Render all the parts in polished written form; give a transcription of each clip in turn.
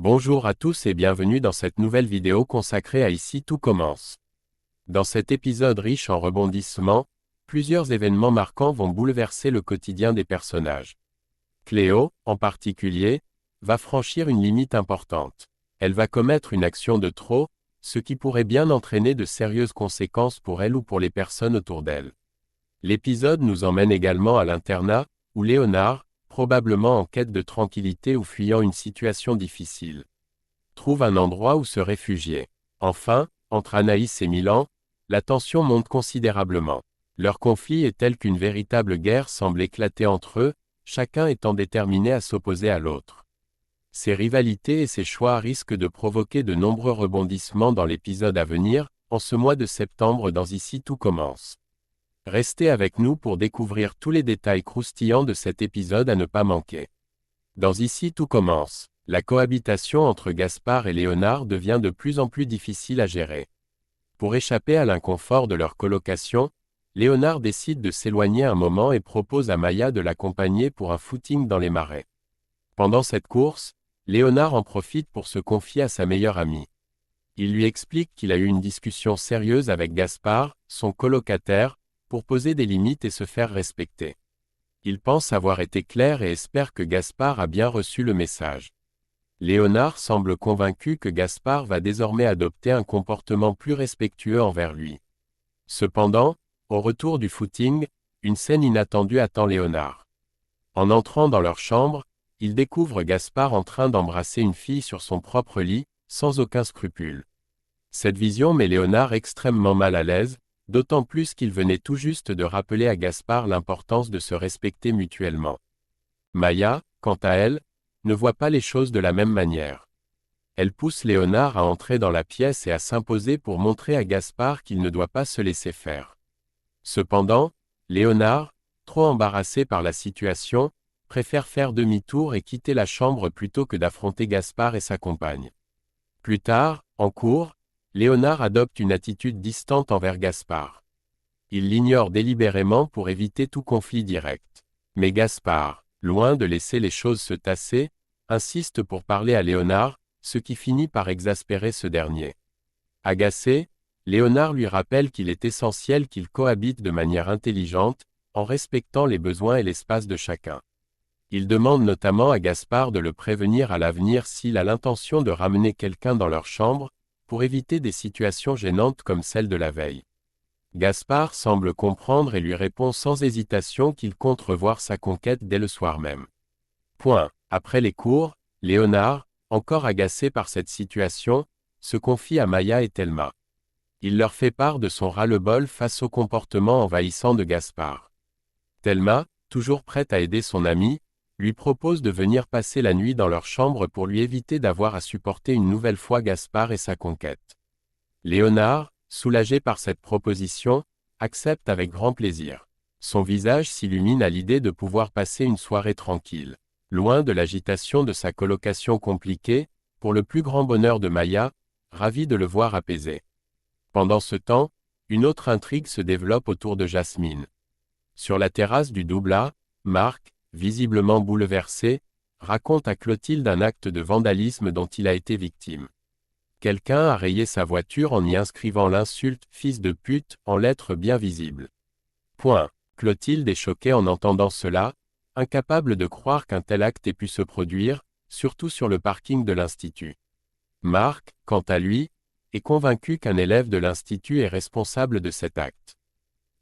Bonjour à tous et bienvenue dans cette nouvelle vidéo consacrée à Ici tout commence. Dans cet épisode riche en rebondissements, plusieurs événements marquants vont bouleverser le quotidien des personnages. Cléo, en particulier, va franchir une limite importante. Elle va commettre une action de trop, ce qui pourrait bien entraîner de sérieuses conséquences pour elle ou pour les personnes autour d'elle. L'épisode nous emmène également à l'internat, où Léonard, probablement en quête de tranquillité ou fuyant une situation difficile, trouve un endroit où se réfugier. Enfin, entre Anaïs et Milan, la tension monte considérablement. Leur conflit est tel qu'une véritable guerre semble éclater entre eux, chacun étant déterminé à s'opposer à l'autre. Ces rivalités et ces choix risquent de provoquer de nombreux rebondissements dans l'épisode à venir, en ce mois de septembre dans Ici tout commence. Restez avec nous pour découvrir tous les détails croustillants de cet épisode à ne pas manquer. Dans Ici tout commence, la cohabitation entre Gaspard et Léonard devient de plus en plus difficile à gérer. Pour échapper à l'inconfort de leur colocation, Léonard décide de s'éloigner un moment et propose à Maya de l'accompagner pour un footing dans les marais. Pendant cette course, Léonard en profite pour se confier à sa meilleure amie. Il lui explique qu'il a eu une discussion sérieuse avec Gaspard, son colocataire, pour poser des limites et se faire respecter. Il pense avoir été clair et espère que Gaspard a bien reçu le message. Léonard semble convaincu que Gaspard va désormais adopter un comportement plus respectueux envers lui. Cependant, au retour du footing, une scène inattendue attend Léonard. En entrant dans leur chambre, il découvre Gaspard en train d'embrasser une fille sur son propre lit, sans aucun scrupule. Cette vision met Léonard extrêmement mal à l'aise, d'autant plus qu'il venait tout juste de rappeler à Gaspard l'importance de se respecter mutuellement. Maya, quant à elle, ne voit pas les choses de la même manière. Elle pousse Léonard à entrer dans la pièce et à s'imposer pour montrer à Gaspard qu'il ne doit pas se laisser faire. Cependant, Léonard, trop embarrassé par la situation, préfère faire demi-tour et quitter la chambre plutôt que d'affronter Gaspard et sa compagne. Plus tard, en cours, Léonard adopte une attitude distante envers Gaspard. Il l'ignore délibérément pour éviter tout conflit direct. Mais Gaspard, loin de laisser les choses se tasser, insiste pour parler à Léonard, ce qui finit par exaspérer ce dernier. Agacé, Léonard lui rappelle qu'il est essentiel qu'ils cohabitent de manière intelligente, en respectant les besoins et l'espace de chacun. Il demande notamment à Gaspard de le prévenir à l'avenir s'il a l'intention de ramener quelqu'un dans leur chambre, pour éviter des situations gênantes comme celle de la veille. Gaspard semble comprendre et lui répond sans hésitation qu'il compte revoir sa conquête dès le soir même. Après les cours, Léonard, encore agacé par cette situation, se confie à Maya et Thelma. Il leur fait part de son ras-le-bol face au comportement envahissant de Gaspard. Thelma, toujours prête à aider son ami, lui propose de venir passer la nuit dans leur chambre pour lui éviter d'avoir à supporter une nouvelle fois Gaspard et sa conquête. Léonard, soulagé par cette proposition, accepte avec grand plaisir. Son visage s'illumine à l'idée de pouvoir passer une soirée tranquille. Loin de l'agitation de sa colocation compliquée, pour le plus grand bonheur de Maya, ravie de le voir apaisé. Pendant ce temps, une autre intrigue se développe autour de Jasmine. Sur la terrasse du Doubla, Marc, visiblement bouleversé, raconte à Clotilde un acte de vandalisme dont il a été victime. Quelqu'un a rayé sa voiture en y inscrivant l'insulte « fils de pute » en lettres bien visibles. Clotilde est choquée en entendant cela, incapable de croire qu'un tel acte ait pu se produire, surtout sur le parking de l'Institut. Marc, quant à lui, est convaincu qu'un élève de l'Institut est responsable de cet acte.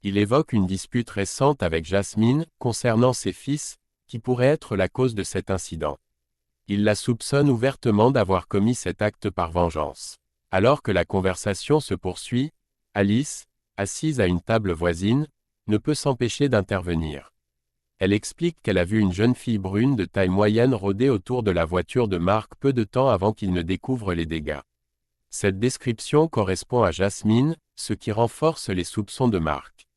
Il évoque une dispute récente avec Jasmine, concernant ses fils, qui pourrait être la cause de cet incident. Il la soupçonne ouvertement d'avoir commis cet acte par vengeance. Alors que la conversation se poursuit, Alice, assise à une table voisine, ne peut s'empêcher d'intervenir. Elle explique qu'elle a vu une jeune fille brune de taille moyenne rôder autour de la voiture de Marc peu de temps avant qu'il ne découvre les dégâts. Cette description correspond à Jasmine, ce qui renforce les soupçons de Marc.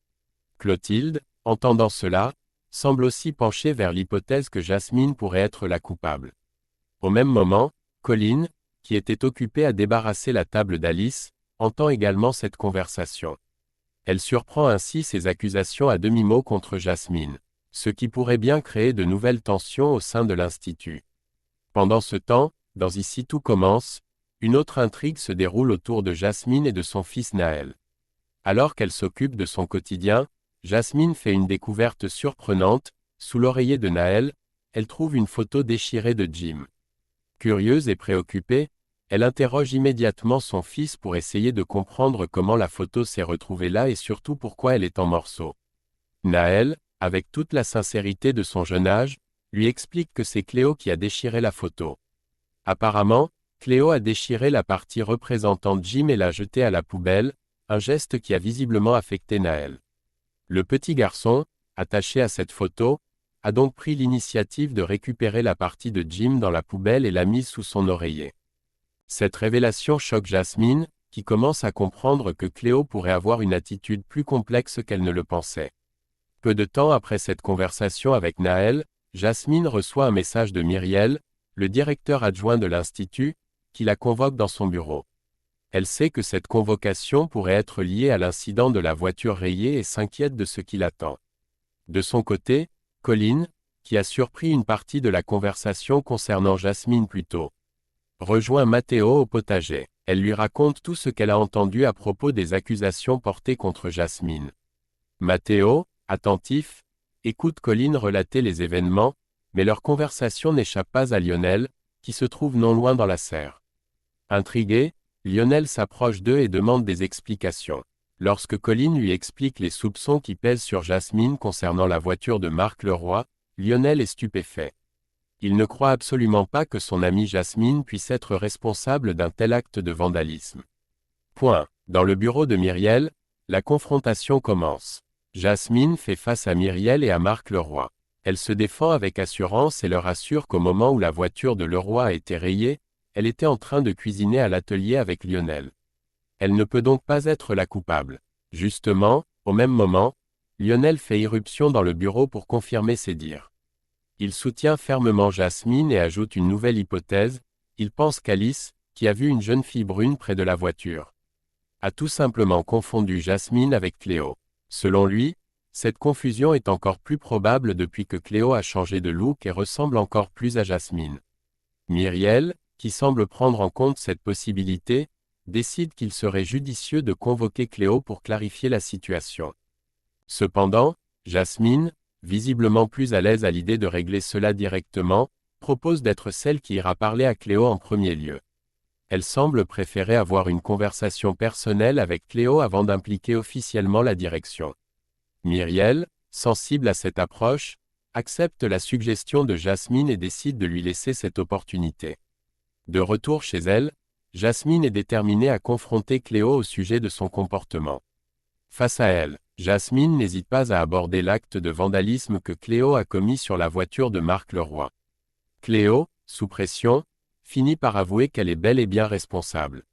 Clotilde, entendant cela, semble aussi pencher vers l'hypothèse que Jasmine pourrait être la coupable. Au même moment, Colline, qui était occupée à débarrasser la table d'Alice, entend également cette conversation. Elle surprend ainsi ses accusations à demi-mot contre Jasmine, ce qui pourrait bien créer de nouvelles tensions au sein de l'Institut. Pendant ce temps, Dans Ici tout commence, une autre intrigue se déroule autour de Jasmine et de son fils Naël. Alors qu'elle s'occupe de son quotidien, Jasmine fait une découverte surprenante. Sous l'oreiller de Naël, elle trouve une photo déchirée de Jim. Curieuse et préoccupée, elle interroge immédiatement son fils pour essayer de comprendre comment la photo s'est retrouvée là et surtout pourquoi elle est en morceaux. Naël, avec toute la sincérité de son jeune âge, lui explique que c'est Cléo qui a déchiré la photo. Apparemment, Cléo a déchiré la partie représentant Jim et l'a jetée à la poubelle, un geste qui a visiblement affecté Naël. Le petit garçon, attaché à cette photo, a donc pris l'initiative de récupérer la partie de Jim dans la poubelle et l'a mise sous son oreiller. Cette révélation choque Jasmine, qui commence à comprendre que Cléo pourrait avoir une attitude plus complexe qu'elle ne le pensait. Peu de temps après cette conversation avec Naël, Jasmine reçoit un message de Myriel, le directeur adjoint de l'Institut, qui la convoque dans son bureau. Elle sait que cette convocation pourrait être liée à l'incident de la voiture rayée et s'inquiète de ce qui l'attend. De son côté, Colin, qui a surpris une partie de la conversation concernant Jasmine plus tôt, rejoint Matteo au potager. Elle lui raconte tout ce qu'elle a entendu à propos des accusations portées contre Jasmine. Matteo, attentif, écoute Colin relater les événements, mais leur conversation n'échappe pas à Lionel, qui se trouve non loin dans la serre. Intrigué, Lionel s'approche d'eux et demande des explications. Lorsque Colin lui explique les soupçons qui pèsent sur Jasmine concernant la voiture de Marc Leroy, Lionel est stupéfait. Il ne croit absolument pas que son amie Jasmine puisse être responsable d'un tel acte de vandalisme. Dans le bureau de Myriel, la confrontation commence. Jasmine fait face à Myriel et à Marc Leroy. Elle se défend avec assurance et leur assure qu'au moment où la voiture de Leroy a été rayée, elle était en train de cuisiner à l'atelier avec Lionel. Elle ne peut donc pas être la coupable. Justement, au même moment, Lionel fait irruption dans le bureau pour confirmer ses dires. Il soutient fermement Jasmine et ajoute une nouvelle hypothèse, il pense qu'Alice, qui a vu une jeune fille brune près de la voiture, a tout simplement confondu Jasmine avec Cléo. Selon lui, cette confusion est encore plus probable depuis que Cléo a changé de look et ressemble encore plus à Jasmine. Myriel, qui semble prendre en compte cette possibilité, décide qu'il serait judicieux de convoquer Cléo pour clarifier la situation. Cependant, Jasmine, visiblement plus à l'aise à l'idée de régler cela directement, propose d'être celle qui ira parler à Cléo en premier lieu. Elle semble préférer avoir une conversation personnelle avec Cléo avant d'impliquer officiellement la direction. Myriel, sensible à cette approche, accepte la suggestion de Jasmine et décide de lui laisser cette opportunité. De retour chez elle, Jasmine est déterminée à confronter Cléo au sujet de son comportement. Face à elle, Jasmine n'hésite pas à aborder l'acte de vandalisme que Cléo a commis sur la voiture de Marc Leroy. Cléo, sous pression, finit par avouer qu'elle est bel et bien responsable.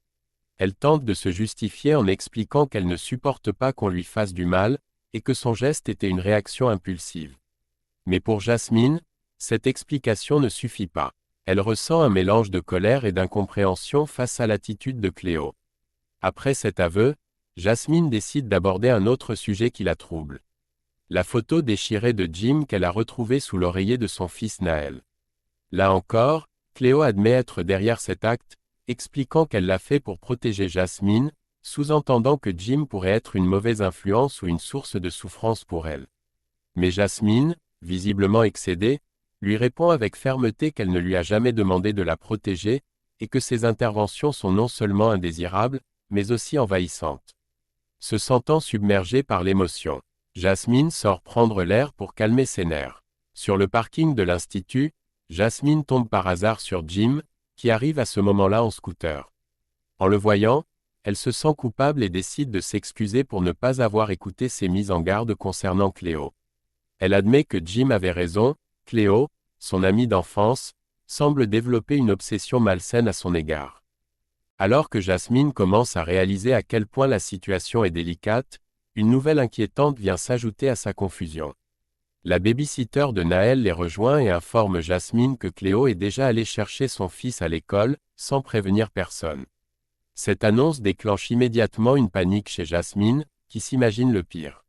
Elle tente de se justifier en expliquant qu'elle ne supporte pas qu'on lui fasse du mal, et que son geste était une réaction impulsive. Mais pour Jasmine, cette explication ne suffit pas. Elle ressent un mélange de colère et d'incompréhension face à l'attitude de Cléo. Après cet aveu, Jasmine décide d'aborder un autre sujet qui la trouble. La photo déchirée de Jim qu'elle a retrouvée sous l'oreiller de son fils Naël. Là encore, Cléo admet être derrière cet acte, expliquant qu'elle l'a fait pour protéger Jasmine, sous-entendant que Jim pourrait être une mauvaise influence ou une source de souffrance pour elle. Mais Jasmine, visiblement excédée, lui répond avec fermeté qu'elle ne lui a jamais demandé de la protéger, et que ses interventions sont non seulement indésirables, mais aussi envahissantes. Se sentant submergée par l'émotion, Jasmine sort prendre l'air pour calmer ses nerfs. Sur le parking de l'Institut, Jasmine tombe par hasard sur Jim, qui arrive à ce moment-là en scooter. En le voyant, elle se sent coupable et décide de s'excuser pour ne pas avoir écouté ses mises en garde concernant Cléo. Elle admet que Jim avait raison, Cléo, son amie d'enfance, semble développer une obsession malsaine à son égard. Alors que Jasmine commence à réaliser à quel point la situation est délicate, une nouvelle inquiétante vient s'ajouter à sa confusion. La baby-sitter de Naël les rejoint et informe Jasmine que Cléo est déjà allée chercher son fils à l'école, sans prévenir personne. Cette annonce déclenche immédiatement une panique chez Jasmine, qui s'imagine le pire.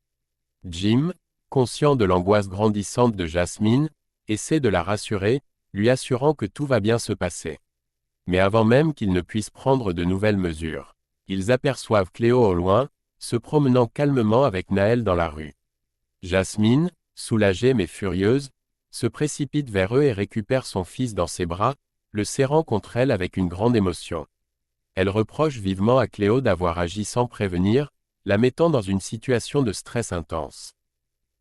Jim, conscient de l'angoisse grandissante de Jasmine, essaie de la rassurer, lui assurant que tout va bien se passer. Mais avant même qu'ils ne puissent prendre de nouvelles mesures, ils aperçoivent Cléo au loin, se promenant calmement avec Naël dans la rue. Jasmine, soulagée mais furieuse, se précipite vers eux et récupère son fils dans ses bras, le serrant contre elle avec une grande émotion. Elle reproche vivement à Cléo d'avoir agi sans prévenir, la mettant dans une situation de stress intense.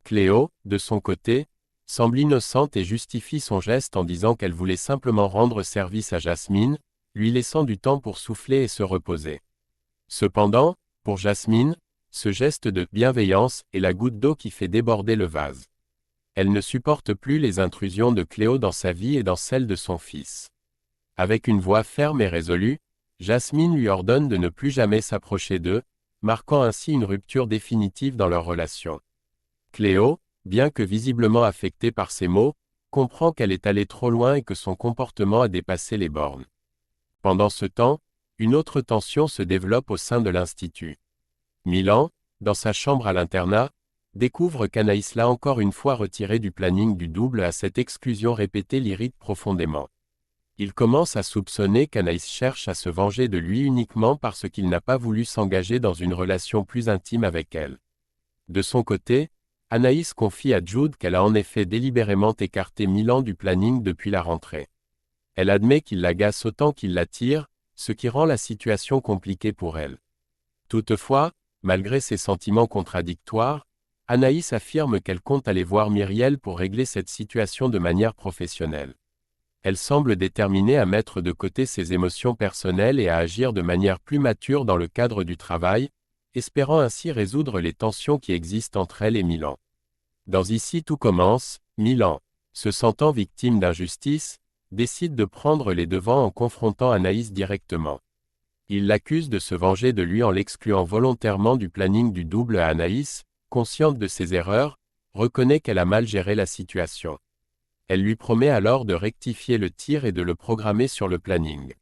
Cléo, de son côté, semble innocente et justifie son geste en disant qu'elle voulait simplement rendre service à Jasmine, lui laissant du temps pour souffler et se reposer. Cependant, pour Jasmine, ce geste de bienveillance est la goutte d'eau qui fait déborder le vase. Elle ne supporte plus les intrusions de Cléo dans sa vie et dans celle de son fils. Avec une voix ferme et résolue, Jasmine lui ordonne de ne plus jamais s'approcher d'eux, marquant ainsi une rupture définitive dans leur relation. Cléo, bien que visiblement affectée par ces mots, comprend qu'elle est allée trop loin et que son comportement a dépassé les bornes. Pendant ce temps, une autre tension se développe au sein de l'Institut. Milan, dans sa chambre à l'internat, découvre qu'Anaïs l'a encore une fois retiré du planning du double. À cette exclusion répétée l'irrite profondément. Il commence à soupçonner qu'Anaïs cherche à se venger de lui uniquement parce qu'il n'a pas voulu s'engager dans une relation plus intime avec elle. De son côté, Anaïs confie à Jude qu'elle a en effet délibérément écarté Milan du planning depuis la rentrée. Elle admet qu'il l'agace autant qu'il l'attire, ce qui rend la situation compliquée pour elle. Toutefois, malgré ses sentiments contradictoires, Anaïs affirme qu'elle compte aller voir Myriel pour régler cette situation de manière professionnelle. Elle semble déterminée à mettre de côté ses émotions personnelles et à agir de manière plus mature dans le cadre du travail, espérant ainsi résoudre les tensions qui existent entre elle et Milan. Dans Ici tout commence, Milan, se sentant victime d'injustice, décide de prendre les devants en confrontant Anaïs directement. Il l'accuse de se venger de lui en l'excluant volontairement du planning du double. Anaïs, consciente de ses erreurs, reconnaît qu'elle a mal géré la situation. Elle lui promet alors de rectifier le tir et de le programmer sur le planning.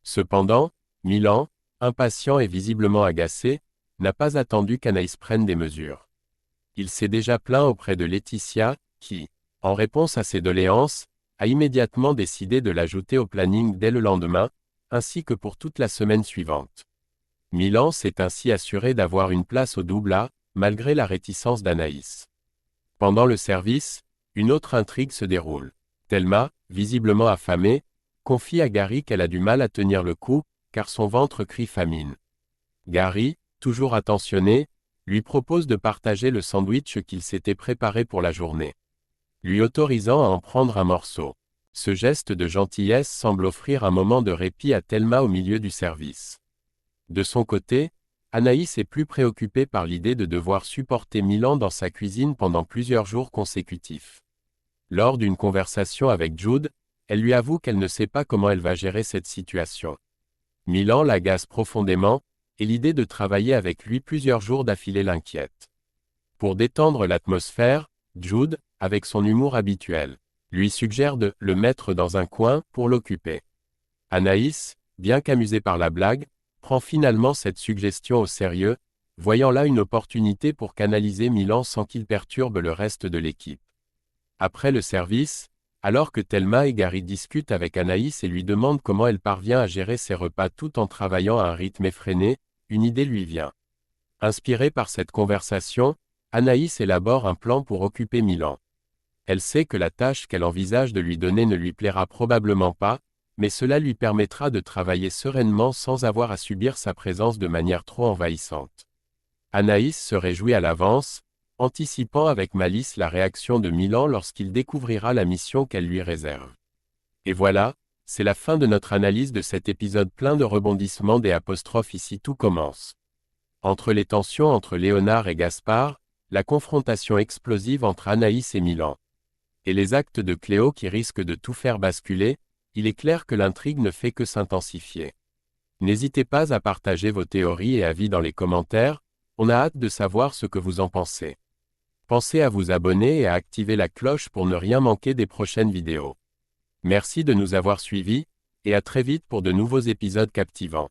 Cependant, Milan, impatient et visiblement agacé, n'a pas attendu qu'Anaïs prenne des mesures. Il s'est déjà plaint auprès de Laetitia, qui, en réponse à ses doléances, a immédiatement décidé de l'ajouter au planning dès le lendemain, ainsi que pour toute la semaine suivante. Milan s'est ainsi assuré d'avoir une place au double A, malgré la réticence d'Anaïs. Pendant le service, une autre intrigue se déroule. Thelma, visiblement affamée, confie à Gary qu'elle a du mal à tenir le coup, car son ventre crie famine. Gary, toujours attentionné, lui propose de partager le sandwich qu'il s'était préparé pour la journée, lui autorisant à en prendre un morceau. Ce geste de gentillesse semble offrir un moment de répit à Thelma au milieu du service. De son côté, Anaïs est plus préoccupée par l'idée de devoir supporter Milan dans sa cuisine pendant plusieurs jours consécutifs. Lors d'une conversation avec Jude, elle lui avoue qu'elle ne sait pas comment elle va gérer cette situation. Milan l'agace profondément, et l'idée de travailler avec lui plusieurs jours d'affilée l'inquiète. Pour détendre l'atmosphère, Jude, avec son humour habituel, lui suggère de le mettre dans un coin pour l'occuper. Anaïs, bien qu'amusée par la blague, prend finalement cette suggestion au sérieux, voyant là une opportunité pour canaliser Milan sans qu'il perturbe le reste de l'équipe. Après le service, alors que Thelma et Gary discutent avec Anaïs et lui demandent comment elle parvient à gérer ses repas tout en travaillant à un rythme effréné, une idée lui vient. Inspirée par cette conversation, Anaïs élabore un plan pour occuper Milan. Elle sait que la tâche qu'elle envisage de lui donner ne lui plaira probablement pas, mais cela lui permettra de travailler sereinement sans avoir à subir sa présence de manière trop envahissante. Anaïs se réjouit à l'avance, anticipant avec malice la réaction de Milan lorsqu'il découvrira la mission qu'elle lui réserve. Et voilà, c'est la fin de notre analyse de cet épisode plein de rebondissements des apostrophes. Ici tout commence. Entre les tensions entre Léonard et Gaspard, la confrontation explosive entre Anaïs et Milan, et les actes de Cléo qui risquent de tout faire basculer, il est clair que l'intrigue ne fait que s'intensifier. N'hésitez pas à partager vos théories et avis dans les commentaires, on a hâte de savoir ce que vous en pensez. Pensez à vous abonner et à activer la cloche pour ne rien manquer des prochaines vidéos. Merci de nous avoir suivis, et à très vite pour de nouveaux épisodes captivants.